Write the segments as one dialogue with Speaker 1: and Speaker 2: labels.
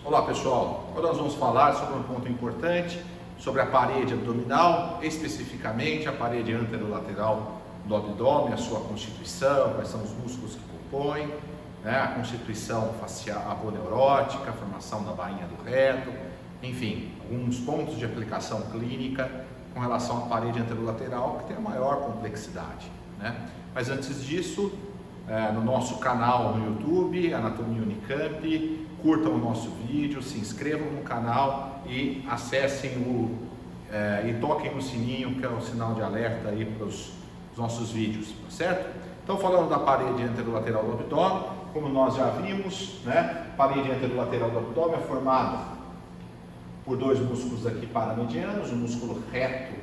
Speaker 1: Olá pessoal, agora nós vamos falar sobre um ponto importante, sobre a parede abdominal, especificamente a parede anterolateral do abdômen, a sua constituição, quais são os músculos que compõem, né, a constituição facial aponeurótica, a formação da bainha do reto, enfim, alguns pontos de aplicação clínica com relação à parede anterolateral que tem a maior complexidade, né? Mas antes disso, no nosso canal no YouTube, Anatomia Unicamp, curtam o nosso vídeo, se inscrevam no canal e acessem e toquem no sininho, que é o sinal de alerta aí para os nossos vídeos, tá certo? Então, falando da parede anterolateral do abdômen, como nós já vimos, né, a parede anterolateral do abdômen é formada por dois músculos aqui paramedianos, o músculo reto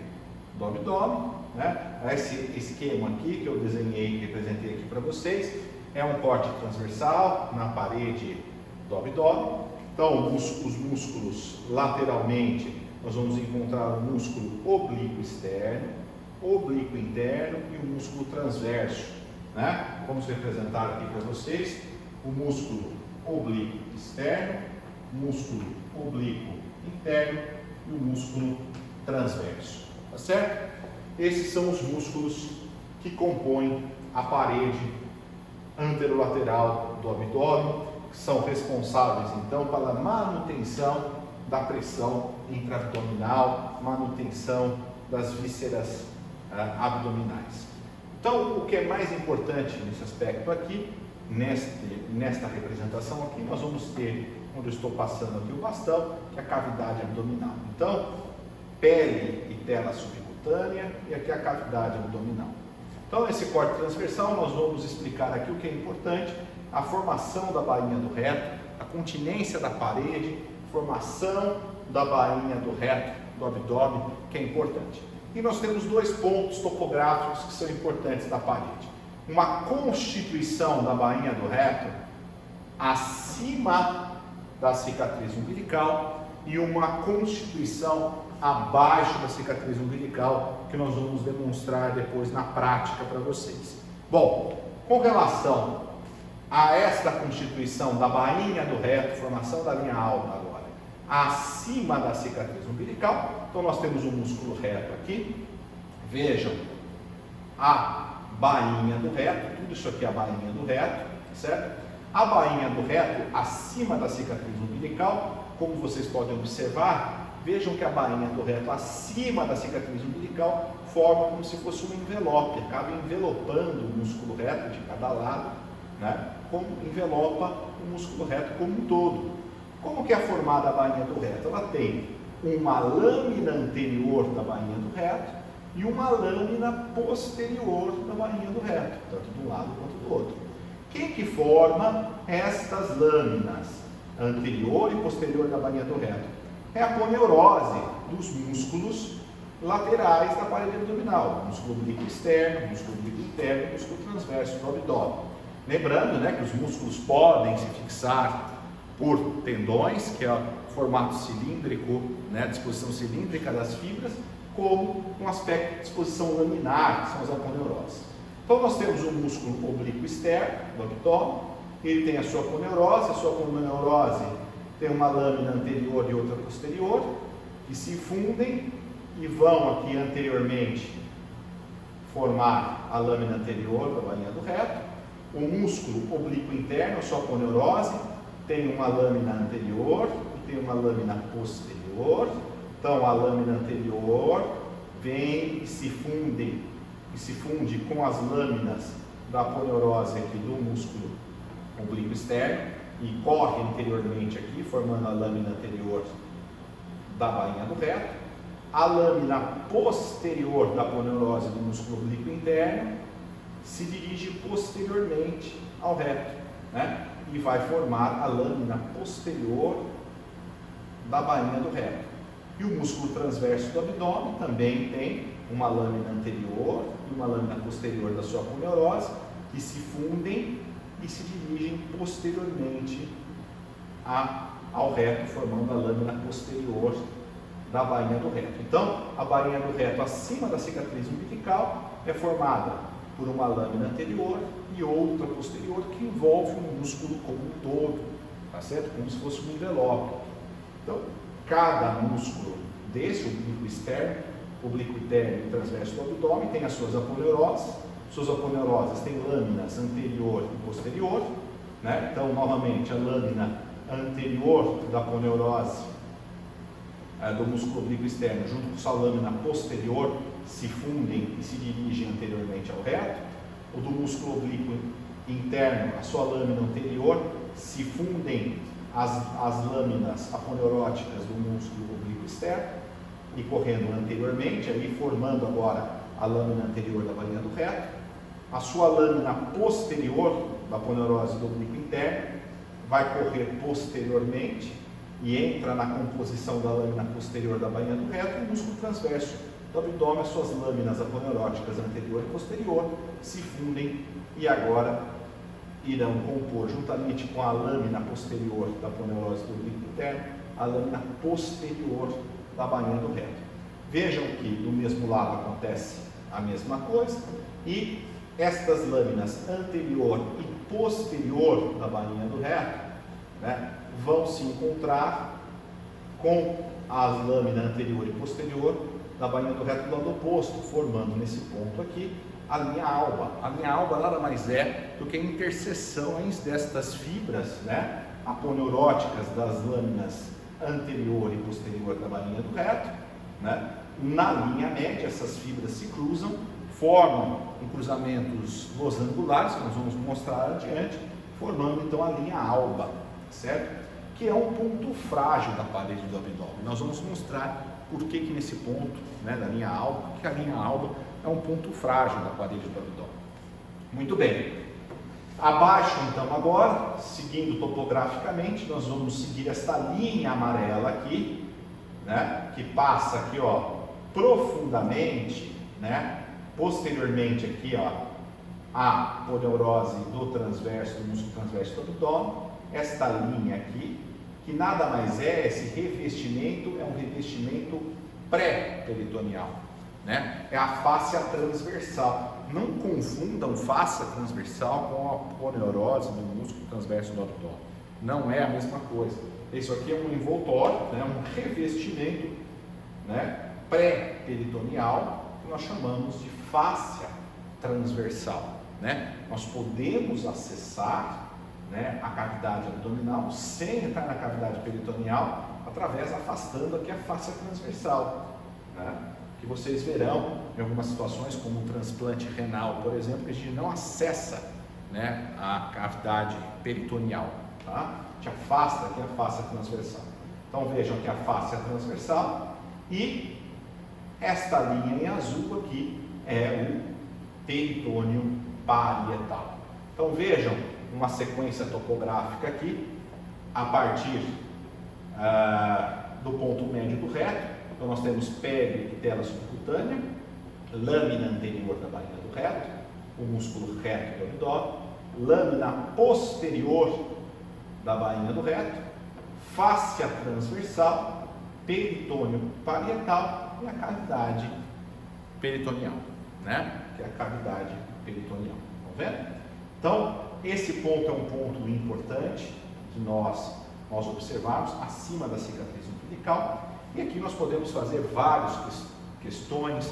Speaker 1: do abdômen, né? Esse esquema aqui que eu desenhei e representei aqui para vocês é um corte transversal na parede do abdômen. Então, os músculos lateralmente, nós vamos encontrar o músculo oblíquo externo, oblíquo interno e o músculo transverso, né? Vamos representar aqui para vocês o músculo oblíquo externo, músculo oblíquo interno e o músculo transverso, tá certo? Esses são os músculos que compõem a parede anterolateral do abdômen, que são responsáveis então pela manutenção da pressão intraabdominal, manutenção das vísceras abdominais. Então, o que é mais importante nesse aspecto aqui, nesta representação aqui, nós vamos ter, onde eu estou passando aqui o bastão, que é a cavidade abdominal. Então, pele e tela subcutânea e aqui a cavidade abdominal. Então, nesse corte transversal, nós vamos explicar aqui o que é importante, a formação da bainha do reto, a continência da parede, formação da bainha do reto, do abdômen, que é importante. E nós temos dois pontos topográficos que são importantes da parede. Uma constituição da bainha do reto acima da cicatriz umbilical e uma constituição abaixo da cicatriz umbilical, que nós vamos demonstrar depois na prática para vocês. Bom, com relação a esta constituição da bainha do reto, formação da linha alta agora, acima da cicatriz umbilical, então nós temos o músculo reto aqui, vejam a bainha do reto, tudo isso aqui é a bainha do reto, certo? A bainha do reto acima da cicatriz umbilical, como vocês podem observar, vejam que a bainha do reto acima da cicatriz umbilical forma como se fosse um envelope, acaba envelopando o músculo reto de cada lado, né? Como envelopa o músculo reto como um todo. Como que é formada a bainha do reto? Ela tem uma lâmina anterior da bainha do reto e uma lâmina posterior da bainha do reto, tanto de um lado quanto do outro. Quem que forma estas lâminas anterior e posterior da bainha do reto? É a aponeurose dos músculos laterais da parede abdominal, músculo oblíquo externo, músculo oblíquo interno e músculo transverso do abdômen. Lembrando, né, que os músculos podem se fixar por tendões, que é o formato cilíndrico, né, disposição cilíndrica das fibras, como um aspecto de disposição laminar, que são as aponeuroses. Então nós temos o músculo oblíquo externo do abdômen, ele tem a sua aponeurose tem uma lâmina anterior e outra posterior, que se fundem e vão aqui anteriormente formar a lâmina anterior da bainha do reto. O músculo oblíquo interno, a sua aponeurose, tem uma lâmina anterior e tem uma lâmina posterior. Então a lâmina anterior vem e se funde com as lâminas da aponeurose aqui do músculo oblíquo externo e corre anteriormente aqui, formando a lâmina anterior da bainha do reto. A lâmina posterior da aponeurose do músculo oblíquo interno se dirige posteriormente ao reto, né? E vai formar a lâmina posterior da bainha do reto. E o músculo transverso do abdômen também tem uma lâmina anterior e uma lâmina posterior da sua aponeurose, que se fundem e se dirigem posteriormente ao reto, formando a lâmina posterior da bainha do reto. Então, a bainha do reto acima da cicatriz umbilical é formada por uma lâmina anterior e outra posterior que envolve o músculo como um todo, tá certo? Como se fosse um envelope. Então, cada músculo desse, oblíquo externo, oblíquo interno e transverso do abdômen, tem as suas aponeuroses. Suas aponeuroses têm lâminas anterior e posterior, né? Então, novamente, a lâmina anterior da aponeurose do músculo oblíquo externo, junto com sua lâmina posterior, se fundem e se dirigem anteriormente ao reto. O do músculo oblíquo interno, a sua lâmina anterior, se fundem as lâminas aponeuróticas do músculo oblíquo externo e correndo anteriormente, aí formando agora a lâmina anterior da bainha do reto. A sua lâmina posterior da aponeurose do oblíquo interno vai correr posteriormente e entra na composição da lâmina posterior da bainha do reto e o músculo transverso do abdômen, as suas lâminas aponeuróticas anterior e posterior se fundem e agora irão compor, juntamente com a lâmina posterior da aponeurose do oblíquo interno, a lâmina posterior da bainha do reto. Vejam que do mesmo lado acontece a mesma coisa e estas lâminas anterior e posterior da bainha do reto, né, vão se encontrar com as lâminas anterior e posterior da bainha do reto do lado oposto, formando nesse ponto aqui a linha alba. A linha alba nada mais é do que a interseção destas fibras, né, aponeuróticas das lâminas anterior e posterior da bainha do reto, né, na linha média. Essas fibras se cruzam, formam cruzamentos losangulares, que nós vamos mostrar adiante, formando então a linha alba, certo? Que é um ponto frágil da parede do abdômen. Nós vamos mostrar por que nesse ponto, né, da linha alba, que a linha alba é um ponto frágil da parede do abdômen. Muito bem. Abaixo, então, agora, seguindo topograficamente, nós vamos seguir esta linha amarela aqui, né, que passa aqui, ó, profundamente, né, posteriormente aqui, ó, a aponeurose do transverso, do músculo transverso do abdômen. Esta linha aqui, que nada mais é, esse revestimento é um revestimento pré-peritoneal, né? É a fáscia transversal. Não confundam fáscia transversal com a aponeurose do músculo transverso do abdômen. Não é a mesma coisa. Isso aqui é um envoltório, né? Um revestimento, né, pré-peritoneal, que nós chamamos de fáscia transversal, né? Nós podemos acessar, né, a cavidade abdominal sem entrar na cavidade peritoneal, através, afastando aqui a fáscia transversal, né, que vocês verão em algumas situações, como um transplante renal, por exemplo, que a gente não acessa, né, a cavidade peritoneal, tá? A gente afasta aqui a fáscia transversal. Então vejam aqui a fáscia transversal e esta linha em azul aqui é o peritônio parietal. Então vejam uma sequência topográfica aqui, a partir do ponto médio do reto. Então nós temos pele e tela subcutânea, lâmina anterior da bainha do reto, o músculo reto do abdômen, lâmina posterior da bainha do reto, fáscia transversal, peritônio parietal e a cavidade peritoneal, né? Que é a cavidade peritoneal. Estão vendo? Então, esse ponto é um ponto importante que nós observamos acima da cicatriz umbilical, e aqui nós podemos fazer várias questões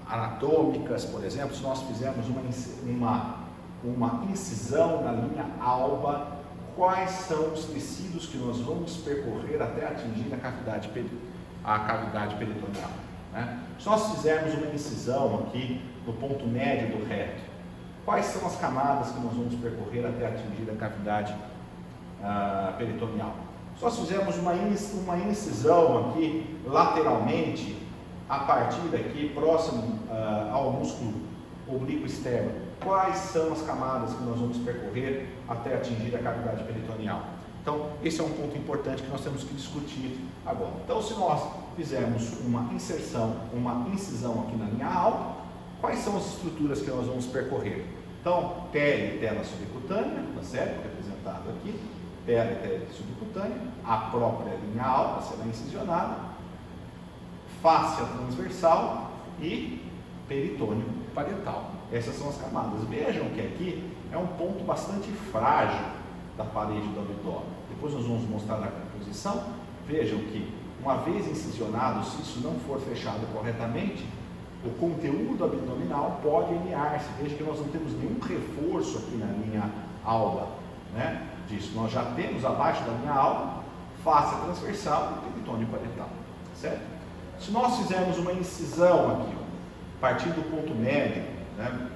Speaker 1: anatômicas. Por exemplo, se nós fizermos uma incisão na linha alba, quais são os tecidos que nós vamos percorrer até atingir a cavidade peritoneal, né? Se nós fizermos uma incisão aqui no ponto médio do reto, quais são as camadas que nós vamos percorrer até atingir a cavidade peritoneal? Se nós fizermos uma incisão aqui lateralmente, a partir daqui, próximo ao músculo oblíquo externo, quais são as camadas que nós vamos percorrer até atingir a cavidade peritoneal? Então, esse é um ponto importante que nós temos que discutir agora. Então, se nós fizermos uma incisão aqui na linha alta, quais são as estruturas que nós vamos percorrer? Então, pele e tela subcutânea, tá certo? Representado aqui, pele e tela subcutânea, a própria linha alta será incisionada, fáscia transversal e peritônio parietal. Essas são as camadas. Vejam que aqui é um ponto bastante frágil, da parede do abdômen. Depois nós vamos mostrar na composição. Vejam que, uma vez incisionado, se isso não for fechado corretamente, o conteúdo abdominal pode herniar-se. Veja que nós não temos nenhum reforço aqui na linha alba, né, disso. Nós já temos abaixo da linha alba face transversal e peritônio parietal, certo? Se nós fizermos uma incisão aqui, ó, a partir do ponto médio, né,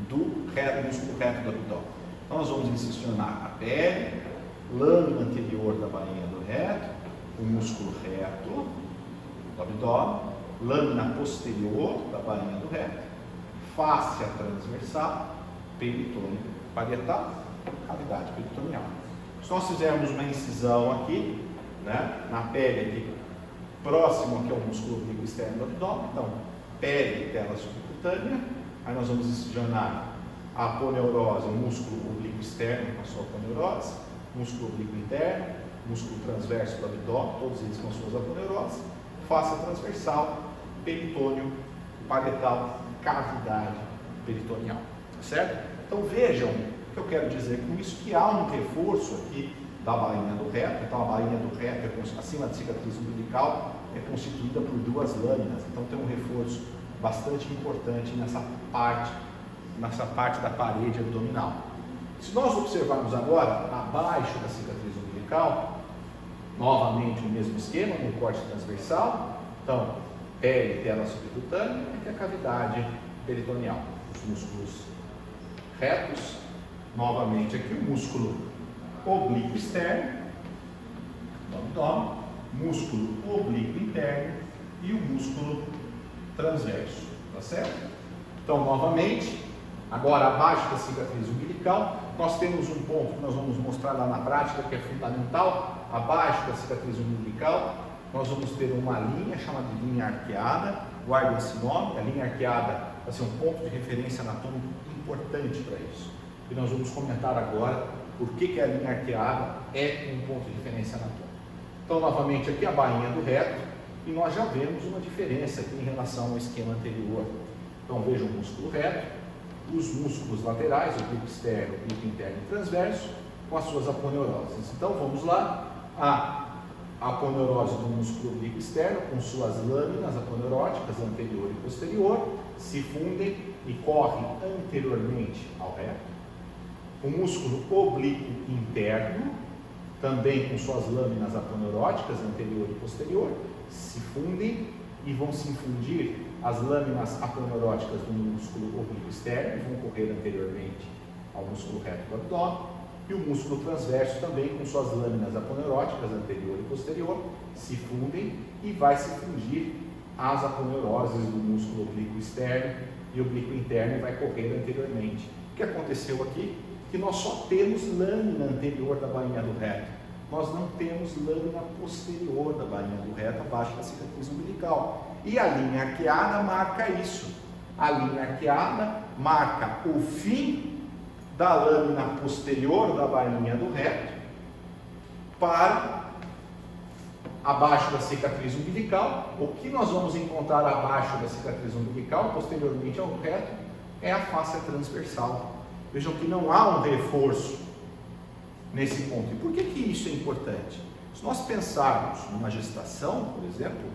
Speaker 1: do músculo reto do abdômen, então nós vamos incisionar a pele, lâmina anterior da bainha do reto, o músculo reto do abdômen, lâmina posterior da bainha do reto, fáscia transversal, peritônio parietal, cavidade peritoneal. Se nós fizermos uma incisão aqui, né, na pele aqui, próximo aqui ao músculo oblíquo externo do abdômen, então, pele e tela subcutânea, aí nós vamos incisionar a aponeurose, o músculo oblíquo externo com a sua aponeurose, músculo oblíquo interno, músculo transverso do abdômen, todos eles com suas aponeuroses, fáscia transversal, peritônio parietal, cavidade peritoneal, certo? Então vejam o que eu quero dizer com isso, que há um reforço aqui da bainha do reto. Então a bainha do reto, acima da cicatriz umbilical, é constituída por duas lâminas, então tem um reforço bastante importante nessa parte da parede abdominal. Se nós observarmos agora, abaixo da cicatriz umbilical, novamente o mesmo esquema, no corte transversal, então, pele e tela subcutânea, e a cavidade peritoneal, os músculos retos, novamente aqui o músculo oblíquo externo, do abdômen, músculo oblíquo interno e o músculo transverso, tá certo? Então, novamente, agora abaixo da cicatriz umbilical, nós temos um ponto que nós vamos mostrar lá na prática, que é fundamental. Abaixo da cicatriz umbilical, nós vamos ter uma linha chamada de linha arqueada, guardem esse nome. A linha arqueada vai ser um ponto de referência anatômico importante para isso. E nós vamos comentar agora por que a linha arqueada é um ponto de referência anatômico. Então, novamente, aqui a bainha do reto, e nós já vemos uma diferença aqui em relação ao esquema anterior. Então, veja o músculo reto, os músculos laterais, oblíquo externo, oblíquo interno e transverso, com as suas aponeuroses. Então, vamos lá. A aponeurose do músculo oblíquo externo, com suas lâminas aponeuróticas anterior e posterior, se fundem e correm anteriormente ao reto. O músculo oblíquo interno, também com suas lâminas aponeuróticas anterior e posterior, se fundem e vão se infundir as lâminas aponeuróticas do músculo oblíquo externo, vão correr anteriormente ao músculo reto do abdômen. E o músculo transverso também, com suas lâminas aponeuróticas anterior e posterior, se fundem e vai se fundir as aponeuroses do músculo oblíquo externo e oblíquo interno e vai correr anteriormente. O que aconteceu aqui? Que nós só temos lâmina anterior da bainha do reto. Nós não temos lâmina posterior da bainha do reto abaixo da cicatriz umbilical. E a linha arqueada marca isso. A linha arqueada marca o fim da lâmina posterior da bainha do reto para abaixo da cicatriz umbilical. O que nós vamos encontrar abaixo da cicatriz umbilical, posteriormente ao reto, é a fáscia transversal. Vejam que não há um reforço nesse ponto. E por que isso é importante? Se nós pensarmos numa gestação, por exemplo,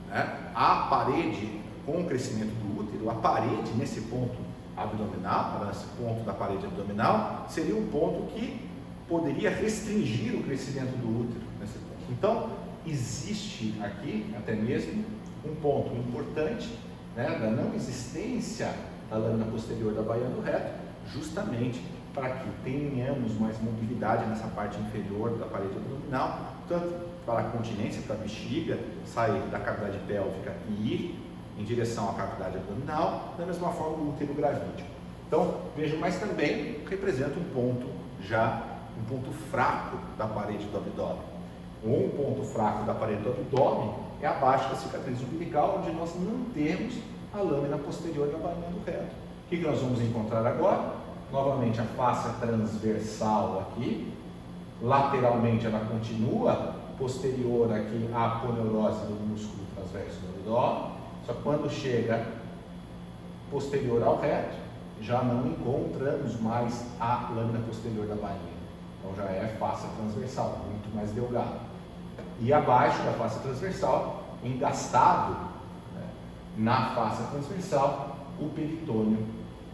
Speaker 1: né, a parede com o crescimento do útero, a parede nesse ponto abdominal, nesse ponto da parede abdominal, seria um ponto que poderia restringir o crescimento do útero nesse ponto. Então, existe aqui até mesmo um ponto importante, né, da não existência da lâmina posterior da bainha do reto, justamente para que tenhamos mais mobilidade nessa parte inferior da parede abdominal, tanto para a continência, para a bexiga sair da cavidade pélvica e ir em direção à cavidade abdominal, da mesma forma o útero gravídico. Então, vejam, mas também representa um ponto fraco da parede do abdômen. Um ponto fraco da parede do abdômen é abaixo da cicatriz umbilical, onde nós não temos a lâmina posterior da bainha do reto. O que nós vamos encontrar agora? Novamente a fáscia transversal aqui, lateralmente ela continua, posterior aqui a aponeurose do músculo transverso do abdômen, só que quando chega posterior ao reto, já não encontramos mais a lâmina posterior da bainha. Então já é face transversal, muito mais delgado. E abaixo da face transversal, engastado, né, na face transversal, o peritônio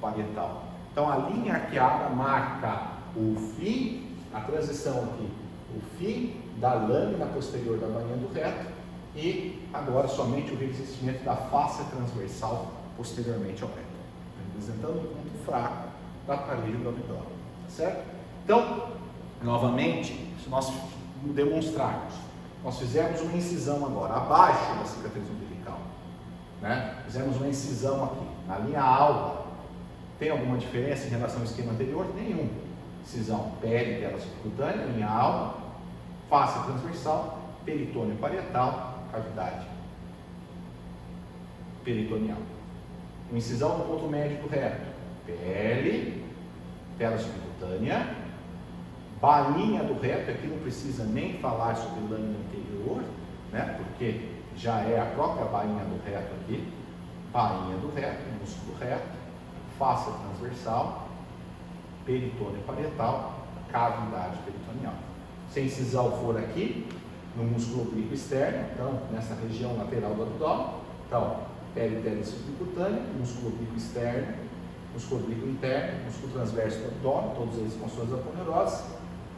Speaker 1: parietal. Então a linha arqueada marca o fim, a transição aqui, o fim da lâmina posterior da bainha do reto e agora somente o revestimento da face transversal posteriormente ao reto, representando o ponto fraco da parede do abdômen, tá certo? Então, novamente, se nós demonstrarmos, nós fizemos uma incisão agora, abaixo da cicatriz umbilical, né? Fizemos uma incisão aqui, na linha alba. Tem alguma diferença em relação ao esquema anterior? Nenhum. Incisão pele, tela subcutânea, linha alba, face transversal, peritônio parietal, cavidade peritoneal. Uma incisão no ponto médio do reto, pele, tela subcutânea, bainha do reto. Aqui não precisa nem falar sobre lâmina anterior, né? Porque já é a própria bainha do reto aqui, bainha do reto, músculo reto, face transversal, peritônio parietal, cavidade peritoneal. Se a incisão for aqui, no músculo oblíquo externo, então nessa região lateral do abdômen, então pele, tela subcutânea, músculo oblíquo externo, músculo oblíquo interno, músculo transverso do abdômen, todos eles com suas aponeuroses,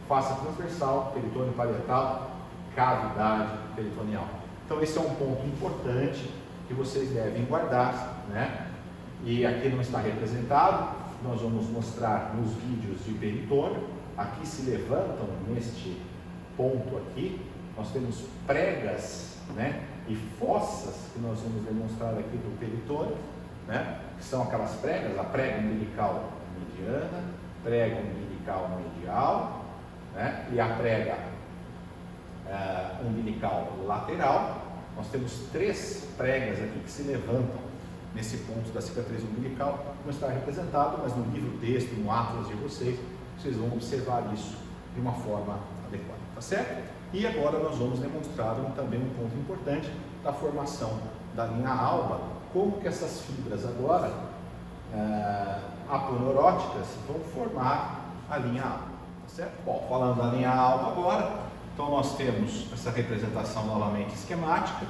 Speaker 1: face transversal, peritônio parietal, cavidade peritoneal. Então esse é um ponto importante que vocês devem guardar, né? E aqui não está representado, nós vamos mostrar nos vídeos de peritônio. Aqui se levantam neste ponto aqui, nós temos pregas, né, e fossas que nós vamos demonstrar aqui do peritônio, né, que são aquelas pregas, a prega umbilical mediana, prega umbilical medial, né, e a prega umbilical lateral. Nós temos 3 pregas aqui que se levantam nesse ponto da cicatriz umbilical. Não está representado, mas no livro texto, no atlas de vocês vão observar isso de uma forma adequada, tá certo? E agora nós vamos demonstrar também um ponto importante da formação da linha alba, como que essas fibras agora aponeuróticas vão formar a linha alba, tá certo? Bom, falando da linha alba agora, então nós temos essa representação novamente esquemática,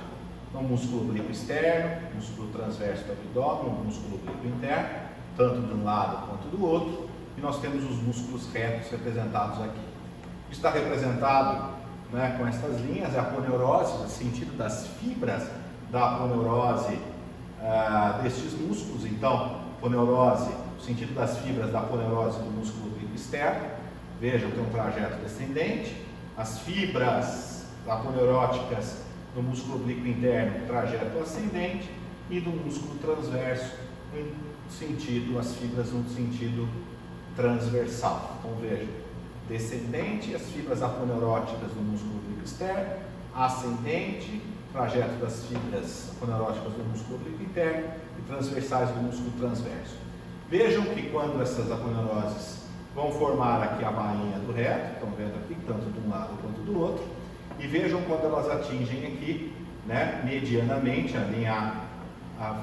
Speaker 1: no músculo oblíquo externo, músculo transverso do abdômen, músculo oblíquo interno, tanto de um lado quanto do outro, e nós temos os músculos retos representados aqui. Está representado, né, com estas linhas, a aponeurose, no sentido das fibras da aponeurose destes músculos. Então, aponeurose, no sentido das fibras da aponeurose do músculo oblíquo externo, vejam, tem um trajeto descendente. As fibras aponeuróticas do músculo oblíquo interno, trajeto ascendente, e do músculo transverso, as fibras no sentido transversal. Então vejam, descendente, as fibras aponeuróticas do músculo oblíquo externo, ascendente, trajeto das fibras aponeuróticas do músculo oblíquo interno e transversais do músculo transverso. Vejam que quando essas aponeuroses vão formar aqui a bainha do reto, estão vendo aqui, tanto de um lado quanto do outro, e vejam quando elas atingem aqui, né, medianamente,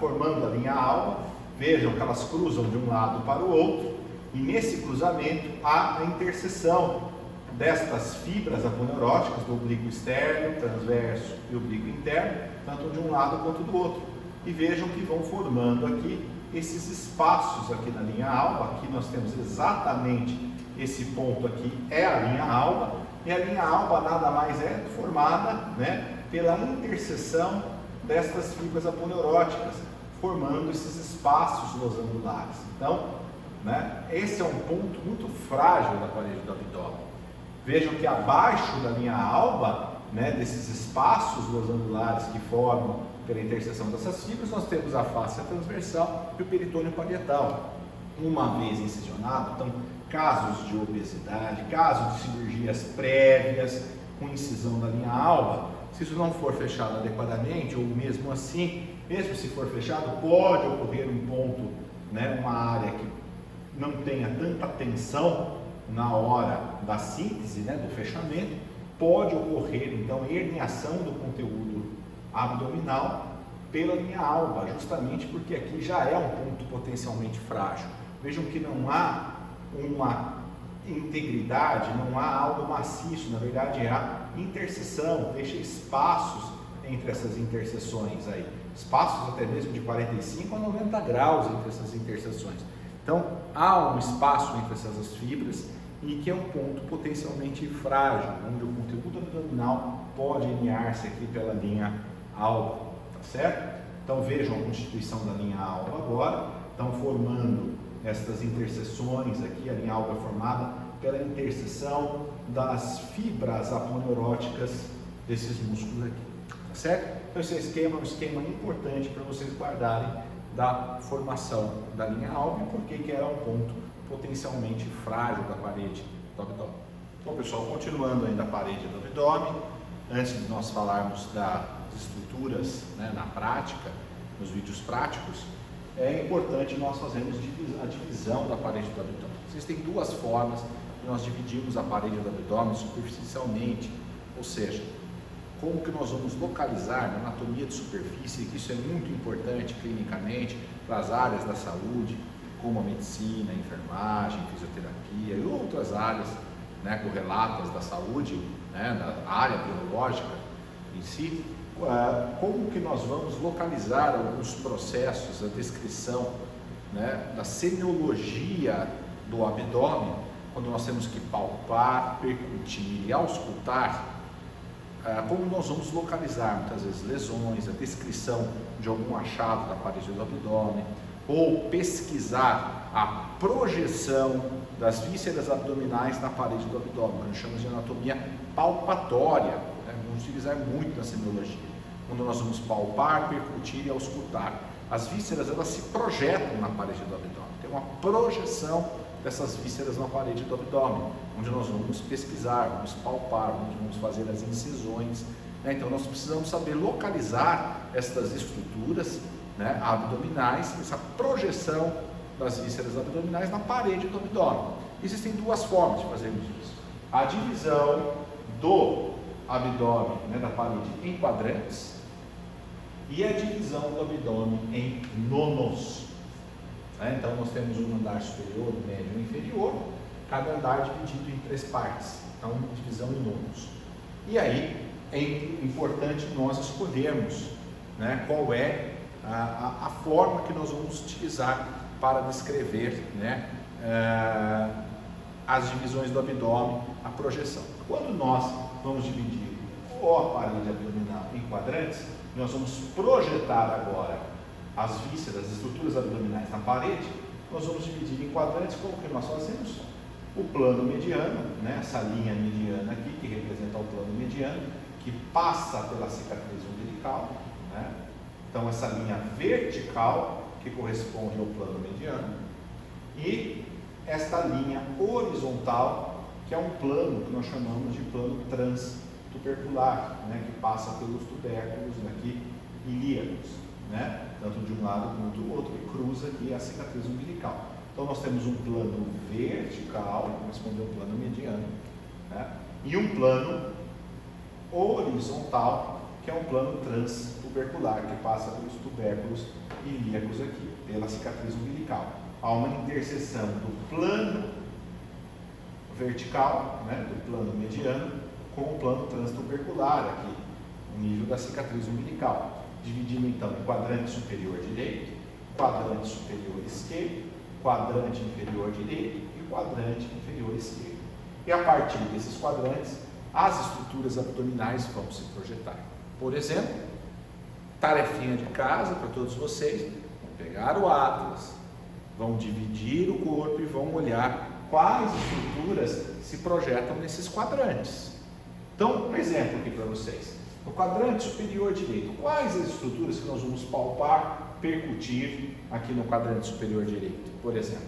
Speaker 1: formando a linha alba, vejam que elas cruzam de um lado para o outro, e nesse cruzamento há a interseção destas fibras aponeuróticas do oblíquo externo, transverso e oblíquo interno, tanto de um lado quanto do outro. E vejam que vão formando aqui esses espaços aqui na linha alba. Aqui nós temos exatamente esse ponto aqui, é a linha alba, e a linha alba nada mais é formada, né, pela interseção destas fibras aponeuróticas, formando esses espaços losangulares. Então, né, esse é um ponto muito frágil da parede do abdômen. Vejam que abaixo da linha alba, né, desses espaços losangulares que formam pela interseção dessas fibras, nós temos a face transversal e o peritônio parietal. Uma vez incisionado, então, casos de obesidade, casos de cirurgias prévias com incisão da linha alba, se isso não for fechado adequadamente, ou mesmo assim, mesmo se for fechado, pode ocorrer um ponto, né, uma área que não tenha tanta tensão na hora da síntese, né, do fechamento, pode ocorrer então herniação do conteúdo abdominal pela linha alba, justamente porque aqui já é um ponto potencialmente frágil. Vejam que não há uma integridade, não há algo maciço, na verdade há interseção, deixa espaços entre essas interseções aí, espaços até mesmo de 45 a 90 graus entre essas interseções. Então há um espaço entre essas fibras e que é um ponto potencialmente frágil, onde o conteúdo abdominal pode alinhar-se aqui pela linha alba, tá certo? Então vejam a constituição da linha alba agora, estão formando estas interseções aqui, a linha alba é formada pela interseção das fibras aponeuróticas desses músculos aqui, tá certo? Então esse esquema é um esquema importante para vocês guardarem da formação da linha alba e porque que era um ponto potencialmente frágil da parede do abdômen. Bom pessoal, continuando ainda a parede do abdômen, antes de nós falarmos das estruturas, né, na prática, nos vídeos práticos, é importante nós fazermos a divisão da parede do abdômen. Existem duas formas de nós dividirmos a parede do abdômen superficialmente, ou seja, como que nós vamos localizar na anatomia de superfície, que isso é muito importante clinicamente para as áreas da saúde, como a medicina, a enfermagem, fisioterapia e outras áreas, né, correlatas da saúde, né, na área biológica em si. Como que nós vamos localizar alguns processos, a descrição, né, da semiologia do abdômen, quando nós temos que palpar, percutir e auscultar, como nós vamos localizar muitas vezes lesões, a descrição de algum achado da parede do abdômen, ou pesquisar a projeção das vísceras abdominais na parede do abdômen, que nós chamamos de anatomia palpatória, né? Vamos utilizar muito na semiologia, quando nós vamos palpar, percutir e auscultar. As vísceras, elas se projetam na parede do abdômen, tem uma projeção dessas vísceras na parede do abdômen, onde nós vamos pesquisar, vamos palpar, onde vamos fazer as incisões, né? Então nós precisamos saber localizar estas estruturas, né, abdominais, essa projeção das vísceras abdominais na parede do abdômen. Existem duas formas de fazermos isso: a divisão do abdômen, né, da parede em quadrantes, e a divisão do abdômen em nonos. Né? Então nós temos um andar superior, médio e inferior, cada andar dividido em 3 partes, então divisão em nonos. E aí é importante nós escolhermos, né, qual é a forma que nós vamos utilizar para descrever, né, as divisões do abdômen, a projeção. Quando nós vamos dividir a parede abdominal em quadrantes, nós vamos projetar agora as vísceras, as estruturas abdominais na parede, nós vamos dividir em quadrantes. Como que nós fazemos? O plano mediano, né, essa linha mediana aqui, que representa o plano mediano, que passa pela cicatriz umbilical, né? Então essa linha vertical, que corresponde ao plano mediano, e esta linha horizontal, que é um plano que nós chamamos de plano transtubercular, né, que passa pelos tubérculos aqui ilíacos, né, tanto de um lado quanto do outro, e cruza aqui a cicatriz umbilical. Então nós temos um plano vertical, que corresponde ao plano mediano, né, e um plano horizontal, que é um plano transtubercular, que passa pelos tubérculos ilíacos aqui, pela cicatriz umbilical. Há uma interseção do plano vertical, né, do plano mediano, com o plano transtubercular aqui, no nível da cicatriz umbilical, dividindo então em quadrante superior direito, quadrante superior esquerdo, quadrante inferior direito e quadrante inferior esquerdo. E a partir desses quadrantes, as estruturas abdominais vão se projetar. Por exemplo, tarefinha de casa para todos vocês: vão pegar o atlas, vão dividir o corpo e vão olhar quais estruturas se projetam nesses quadrantes. Então, um exemplo aqui para vocês: no quadrante superior direito, quais as estruturas que nós vamos palpar, percutir aqui no quadrante superior direito, por exemplo?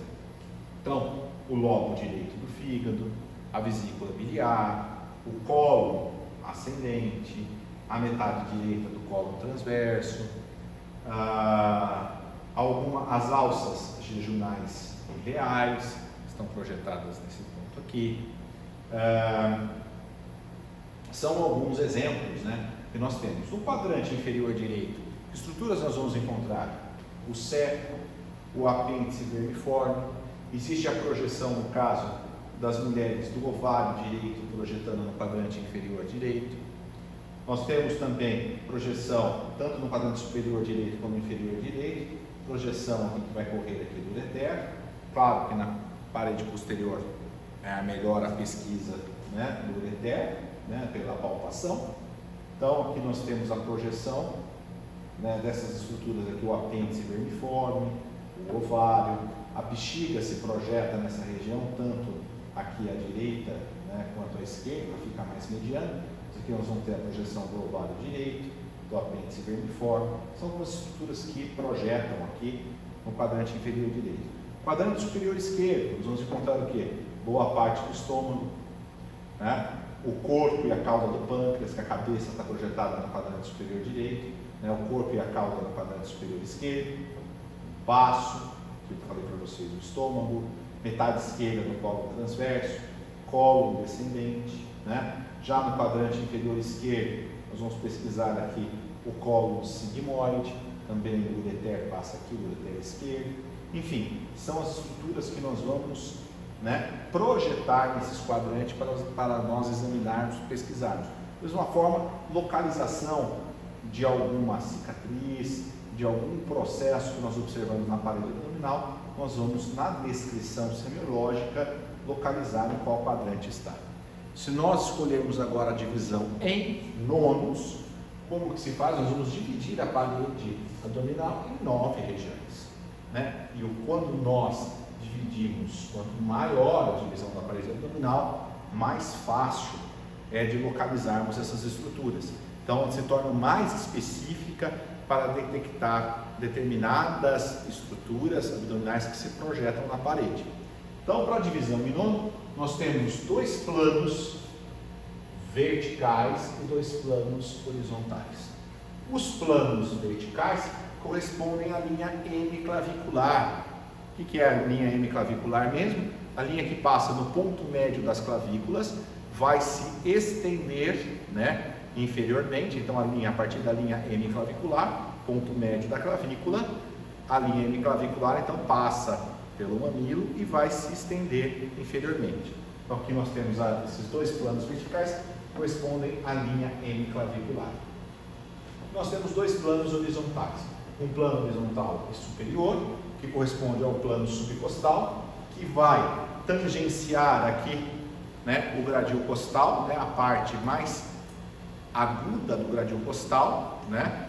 Speaker 1: Então, o lobo direito do fígado, a vesícula biliar, o colo ascendente, a metade direita do colo transverso, as alças jejunais e reais estão projetadas nesse ponto aqui. São alguns exemplos, né, que nós temos. No quadrante inferior direito, que estruturas nós vamos encontrar? O septo, o apêndice vermiforme, existe a projeção, no caso das mulheres do ovário direito projetando no quadrante inferior direito. Nós temos também projeção tanto no quadrante superior direito como inferior direito, projeção aqui que vai correr aqui do ureter. Claro que na parede posterior é melhor a pesquisa, né, do ureter, né, pela palpação. Então aqui nós temos a projeção, né, dessas estruturas aqui, o apêndice vermiforme, o ovário, a bexiga se projeta nessa região, tanto aqui à direita, né, quanto à esquerda, fica mais mediano. Aqui nós vamos ter a projeção do ovário direito, do apêndice vermiforme. São algumas estruturas que projetam aqui no quadrante inferior direito. Quadrante superior esquerdo, nós vamos encontrar o quê? Boa parte do estômago, né? O corpo e a cauda do pâncreas, que a cabeça está projetada no quadrante superior direito, né? O corpo e a cauda no quadrante superior esquerdo, baço, que eu falei para vocês, o estômago, metade esquerda do colo transverso, colo descendente, né? Já no quadrante inferior esquerdo, nós vamos pesquisar aqui o colo sigmoide, também o ureter passa aqui, o ureter esquerdo. Enfim, são as estruturas que nós vamos, né, projetar nesses quadrantes para nós examinarmos, pesquisarmos. Da mesma forma, localização de alguma cicatriz, de algum processo que nós observamos na parede abdominal, nós vamos, na descrição semiológica, localizar em qual quadrante está. Se nós escolhermos agora a divisão em nonos, como que se faz? Nós vamos dividir a parede abdominal em 9 regiões, né? E quando nós dividimos, quanto maior a divisão da parede abdominal, mais fácil é de localizarmos essas estruturas. Então, ela se torna mais específica para detectar determinadas estruturas abdominais que se projetam na parede. Então, para a divisão em nono, nós temos 2 planos verticais e 2 planos horizontais. Os planos verticais correspondem à linha hemiclavicular. O que é a linha hemiclavicular mesmo? A linha que passa no ponto médio das clavículas vai se estender, né, inferiormente. Então, a partir da linha hemiclavicular, ponto médio da clavícula, a linha hemiclavicular então passa pelo mamilo e vai se estender inferiormente. Então aqui nós temos esses 2 planos verticais que correspondem à linha hemiclavicular. Nós temos 2 planos horizontais. Um plano horizontal superior, que corresponde ao plano subcostal, que vai tangenciar aqui, né, o gradil costal, né, a parte mais aguda do gradil costal, né,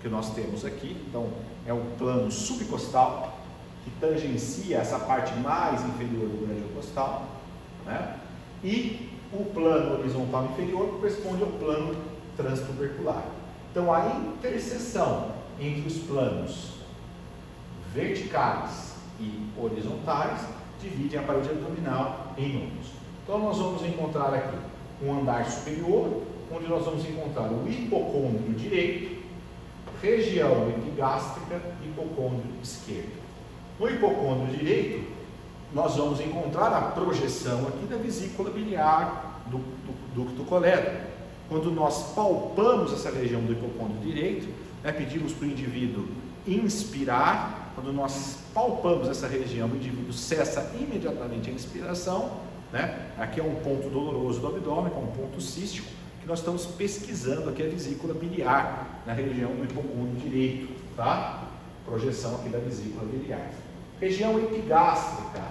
Speaker 1: que nós temos aqui. Então é o plano subcostal, que tangencia essa parte mais inferior do gradil costal, né? E o plano horizontal inferior corresponde ao plano transtubercular. Então, a interseção entre os planos verticais e horizontais dividem a parede abdominal em nonos. Então, nós vamos encontrar aqui um andar superior, onde nós vamos encontrar o hipocôndrio direito, região epigástrica e hipocôndrio esquerdo. No hipocôndrio direito, nós vamos encontrar a projeção aqui da vesícula biliar do ducto colédoco. Quando nós palpamos essa região do hipocôndrio direito, né, pedimos para o indivíduo inspirar. Quando nós palpamos essa região, o indivíduo cessa imediatamente a inspiração, né? Aqui é um ponto doloroso do abdômen, é um ponto cístico, que nós estamos pesquisando aqui a vesícula biliar, na região do hipocôndrio direito, tá? Projeção aqui da vesícula biliar. Região epigástrica.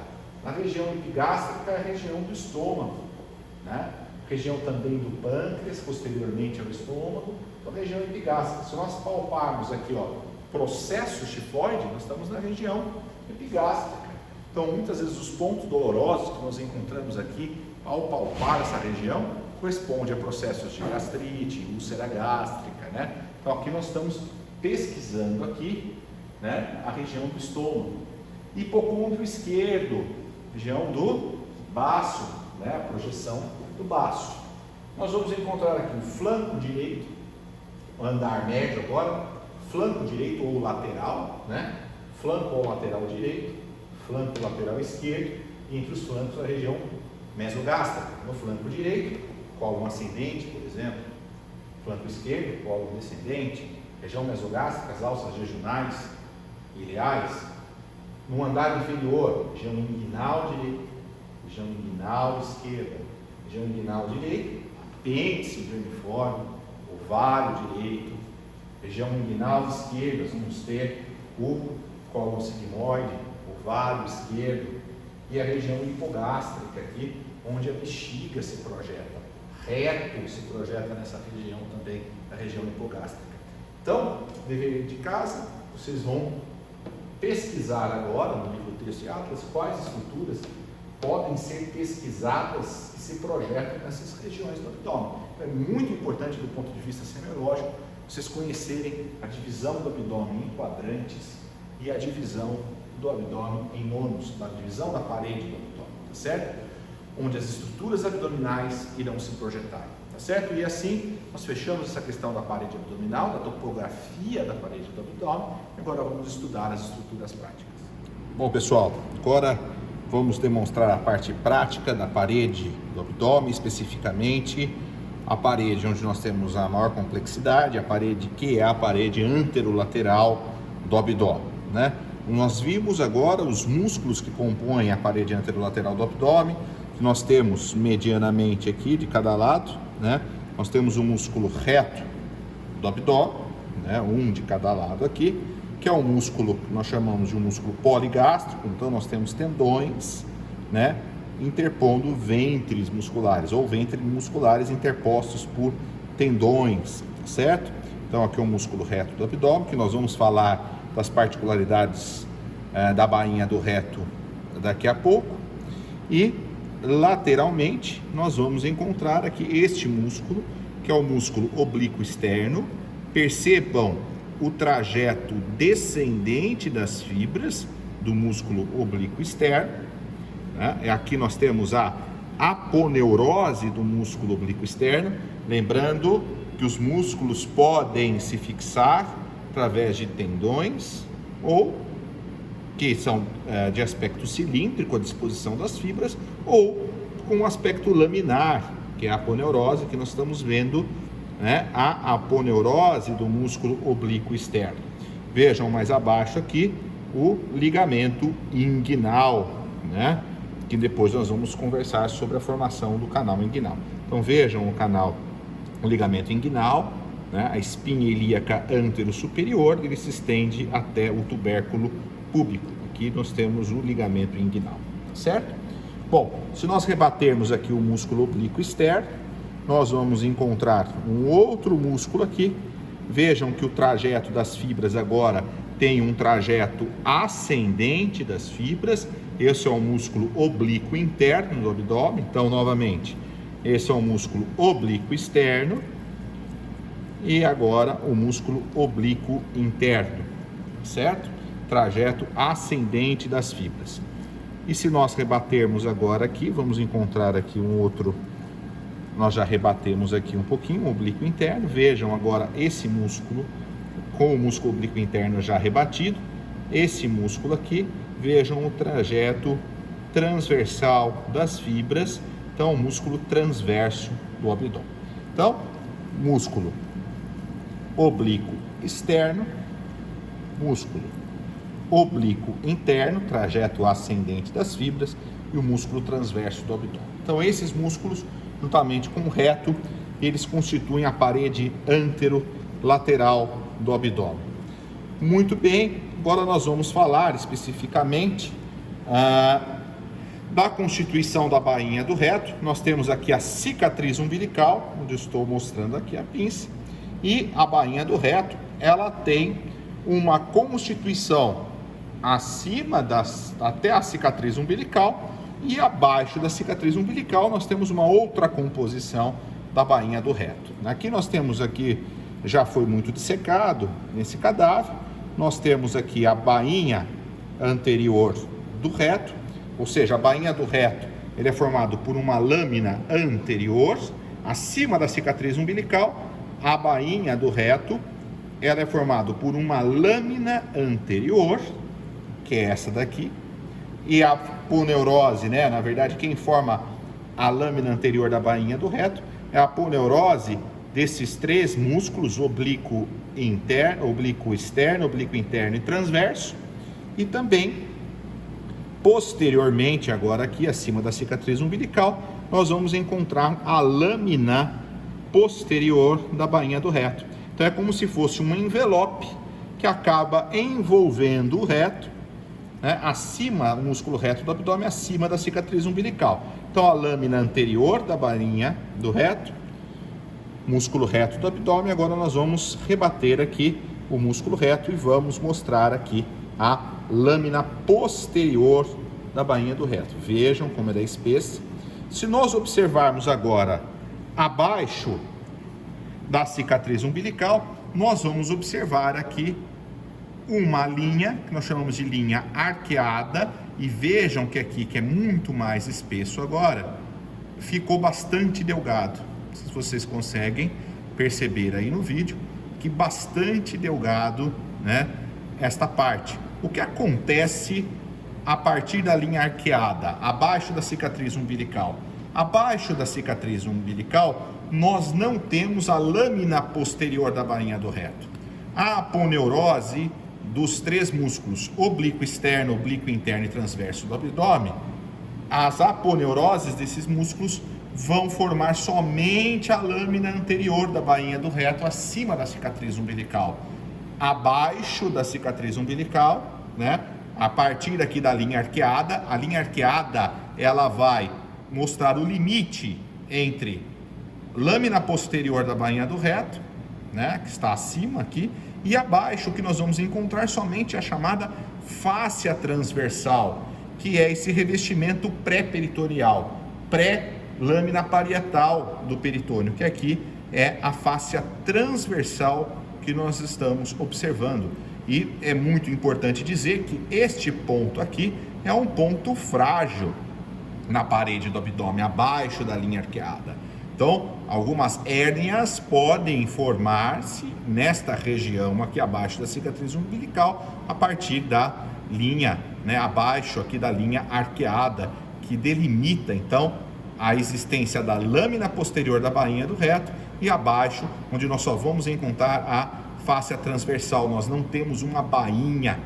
Speaker 1: Na região epigástrica é a região do estômago, né? Região também do pâncreas, posteriormente ao estômago. Então, região epigástrica. Se nós palparmos aqui, ó, processo xifoide, nós estamos na região epigástrica. Então, muitas vezes os pontos dolorosos que nós encontramos aqui, ao palpar essa região, corresponde a processos de gastrite, úlcera gástrica, né? Então, aqui nós estamos pesquisando aqui, né, a região do estômago. Hipocôndrio esquerdo, região do baço, né, a projeção do baço. Nós vamos encontrar aqui o flanco direito, o andar médio agora, flanco direito ou lateral, né? Flanco ou lateral direito, flanco lateral esquerdo, e entre os flancos a região mesogástrica. No flanco direito, colo ascendente, por exemplo, flanco esquerdo, colo descendente, região mesogástrica, as alças jejunais, ileais. No andar inferior, região inguinal direito, região inguinal esquerda, região inguinal direita, apêndice vermiforme, ovário direito, região inguinal esquerda, nós vamos ter o cólon sigmoide, ovário esquerdo, e a região hipogástrica aqui, onde a bexiga se projeta, reto se projeta nessa região também, a região hipogástrica. Então, dever de casa, vocês vão pesquisar agora no livro texto e atlas quais estruturas podem ser pesquisadas e se projetam nessas regiões do abdômen. É muito importante do ponto de vista semiológico vocês conhecerem a divisão do abdômen em quadrantes e a divisão do abdômen em nonos, a divisão da parede do abdômen, tá certo? Onde as estruturas abdominais irão se projetar, tá certo? E assim nós fechamos essa questão da parede abdominal, da topografia da parede do abdômen, e agora vamos estudar as estruturas práticas. Bom, pessoal, agora vamos demonstrar a parte prática da parede do abdômen, especificamente a parede onde nós temos a maior complexidade, a parede que é a parede anterolateral do abdômen, né? Nós vimos agora os músculos que compõem a parede anterolateral do abdômen, que nós temos medianamente aqui de cada lado, né? Nós temos o músculo reto do abdômen, né? Um de cada lado aqui, que é um músculo que nós chamamos de um músculo poligástrico. Então nós temos tendões, né, interpondo ventres musculares, ou ventres musculares interpostos por tendões, certo? Então aqui é o músculo reto do abdômen, que nós vamos falar das particularidades da bainha do reto daqui a pouco. E lateralmente nós vamos encontrar aqui este músculo, que é o músculo oblíquo externo. Percebam o trajeto descendente das fibras do músculo oblíquo externo, né? Aqui nós temos a aponeurose do músculo oblíquo externo, lembrando que os músculos podem se fixar através de tendões ou que são de aspecto cilíndrico, a disposição das fibras, ou com aspecto laminar, que é a aponeurose que nós estamos vendo, né? A aponeurose do músculo oblíquo externo. Vejam mais abaixo aqui o ligamento inguinal, né? Que depois nós vamos conversar sobre a formação do canal inguinal. Então vejam o ligamento inguinal, né? A espinha ilíaca antero-superior, ele se estende até o tubérculo púbico. Aqui nós temos o ligamento inguinal, certo? Bom, se nós rebatermos aqui o músculo oblíquo externo, nós vamos encontrar um outro músculo aqui. Vejam que o trajeto das fibras agora tem um trajeto ascendente das fibras. Esse é o músculo oblíquo interno do abdômen. Então, novamente, esse é o músculo oblíquo externo. E agora o músculo oblíquo interno, certo? Trajeto ascendente das fibras. E se nós rebatermos agora aqui, vamos encontrar aqui um outro, nós já rebatemos aqui um pouquinho o oblíquo interno. Vejam agora esse músculo com o músculo oblíquo interno já rebatido. Esse músculo aqui, vejam o trajeto transversal das fibras. Então, o músculo transverso do abdômen. Então, músculo oblíquo externo, músculo oblíquo interno, trajeto ascendente das fibras, e o músculo transverso do abdômen. Então, esses músculos, juntamente com o reto, eles constituem a parede anterolateral do abdômen. Muito bem, agora nós vamos falar especificamente da constituição da bainha do reto. Nós temos aqui a cicatriz umbilical, onde eu estou mostrando aqui a pinça, e a bainha do reto, ela tem uma constituição acima até a cicatriz umbilical, e abaixo da cicatriz umbilical nós temos uma outra composição da bainha do reto. Aqui nós temos aqui, já foi muito dissecado nesse cadáver, nós temos aqui a bainha anterior do reto, ou seja, a bainha do reto, ele é formado por uma lâmina anterior, acima da cicatriz umbilical. A bainha do reto, ela é formada por uma lâmina anterior, que é essa daqui, e a aponeurose, né? Na verdade, quem forma a lâmina anterior da bainha do reto é a aponeurose desses três músculos, oblíquo interno, oblíquo externo, oblíquo interno e transverso, e também Posteriormente, agora aqui acima da cicatriz umbilical, nós vamos encontrar a lâmina posterior da bainha do reto. Então é como se fosse um envelope que acaba envolvendo o reto, né, acima, o músculo reto do abdômen, acima da cicatriz umbilical. Então a lâmina anterior da bainha do reto, músculo reto do abdômen. Agora nós vamos rebater aqui o músculo reto e vamos mostrar aqui a lâmina posterior da bainha do reto. Vejam como ela é espessa. Se nós observarmos agora abaixo da cicatriz umbilical, nós vamos observar aqui uma linha, que nós chamamos de linha arqueada, e vejam que aqui, que é muito mais espesso agora, ficou bastante delgado. Se vocês conseguem perceber aí no vídeo, que bastante delgado, né, esta parte. O que acontece a partir da linha arqueada, abaixo da cicatriz umbilical? Abaixo da cicatriz umbilical, nós não temos a lâmina posterior da bainha do reto. A aponeurose dos três músculos, oblíquo externo, oblíquo interno e transverso do abdômen, as aponeuroses desses músculos vão formar somente a lâmina anterior da bainha do reto, acima da cicatriz umbilical. Abaixo da cicatriz umbilical, né, a partir aqui da linha arqueada, a linha arqueada, ela vai mostrar o limite entre lâmina posterior da bainha do reto, né, que está acima aqui, e abaixo que nós vamos encontrar somente a chamada fáscia transversal, que é esse revestimento pré-peritoneal, pré-lâmina parietal do peritônio, que aqui é a fáscia transversal que nós estamos observando. E é muito importante dizer que este ponto aqui é um ponto frágil na parede do abdômen, abaixo da linha arqueada. Então, algumas hérnias podem formar-se nesta região aqui abaixo da cicatriz umbilical, a partir da linha, né, abaixo aqui da linha arqueada, que delimita então a existência da lâmina posterior da bainha do reto, e abaixo, onde nós só vamos encontrar a fáscia transversal. Nós não temos uma bainha,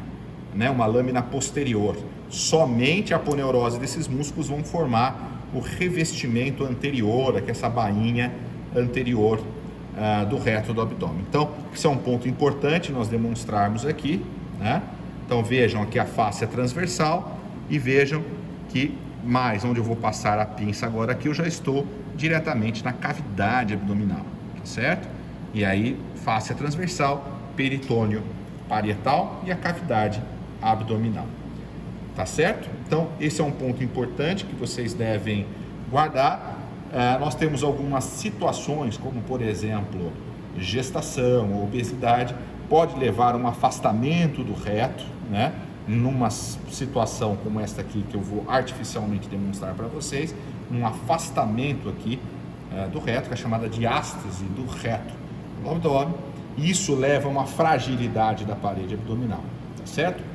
Speaker 1: né, uma lâmina posterior. Somente a aponeurose desses músculos vão formar o revestimento anterior, aqui essa bainha anterior do reto do abdômen. Então, isso é um ponto importante nós demonstrarmos aqui, né? Então vejam aqui a fáscia transversal e vejam que mais, onde eu vou passar a pinça agora aqui, eu já estou diretamente na cavidade abdominal, tá certo? E aí, fáscia transversal, peritônio parietal e a cavidade abdominal. Tá certo? Então, esse é um ponto importante que vocês devem guardar. Nós temos algumas situações, como por exemplo, gestação ou obesidade, pode levar a um afastamento do reto, né? Numa situação como esta aqui, que eu vou artificialmente demonstrar para vocês, um afastamento aqui do reto, que é chamada diástase do reto do abdômen. Isso leva a uma fragilidade da parede abdominal, tá certo?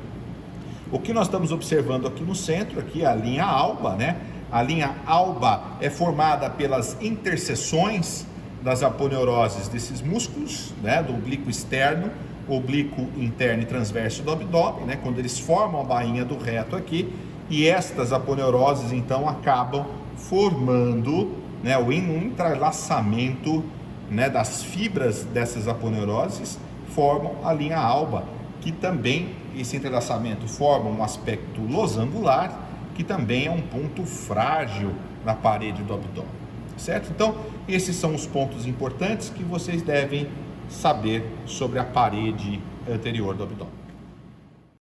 Speaker 1: O que nós estamos observando aqui no centro, aqui a linha alba, né? A linha alba é formada pelas interseções das aponeuroses desses músculos, né? Do oblíquo externo, oblíquo interno e transverso do abdômen, né? Quando eles formam a bainha do reto aqui, e estas aponeuroses então acabam formando, né, o entrelaçamento, né, das fibras dessas aponeuroses, formam a linha alba, que também, esse entrelaçamento forma um aspecto losangular, que também é um ponto frágil na parede do abdômen, certo? Então, esses são os pontos importantes que vocês devem saber sobre a parede anterior do abdômen.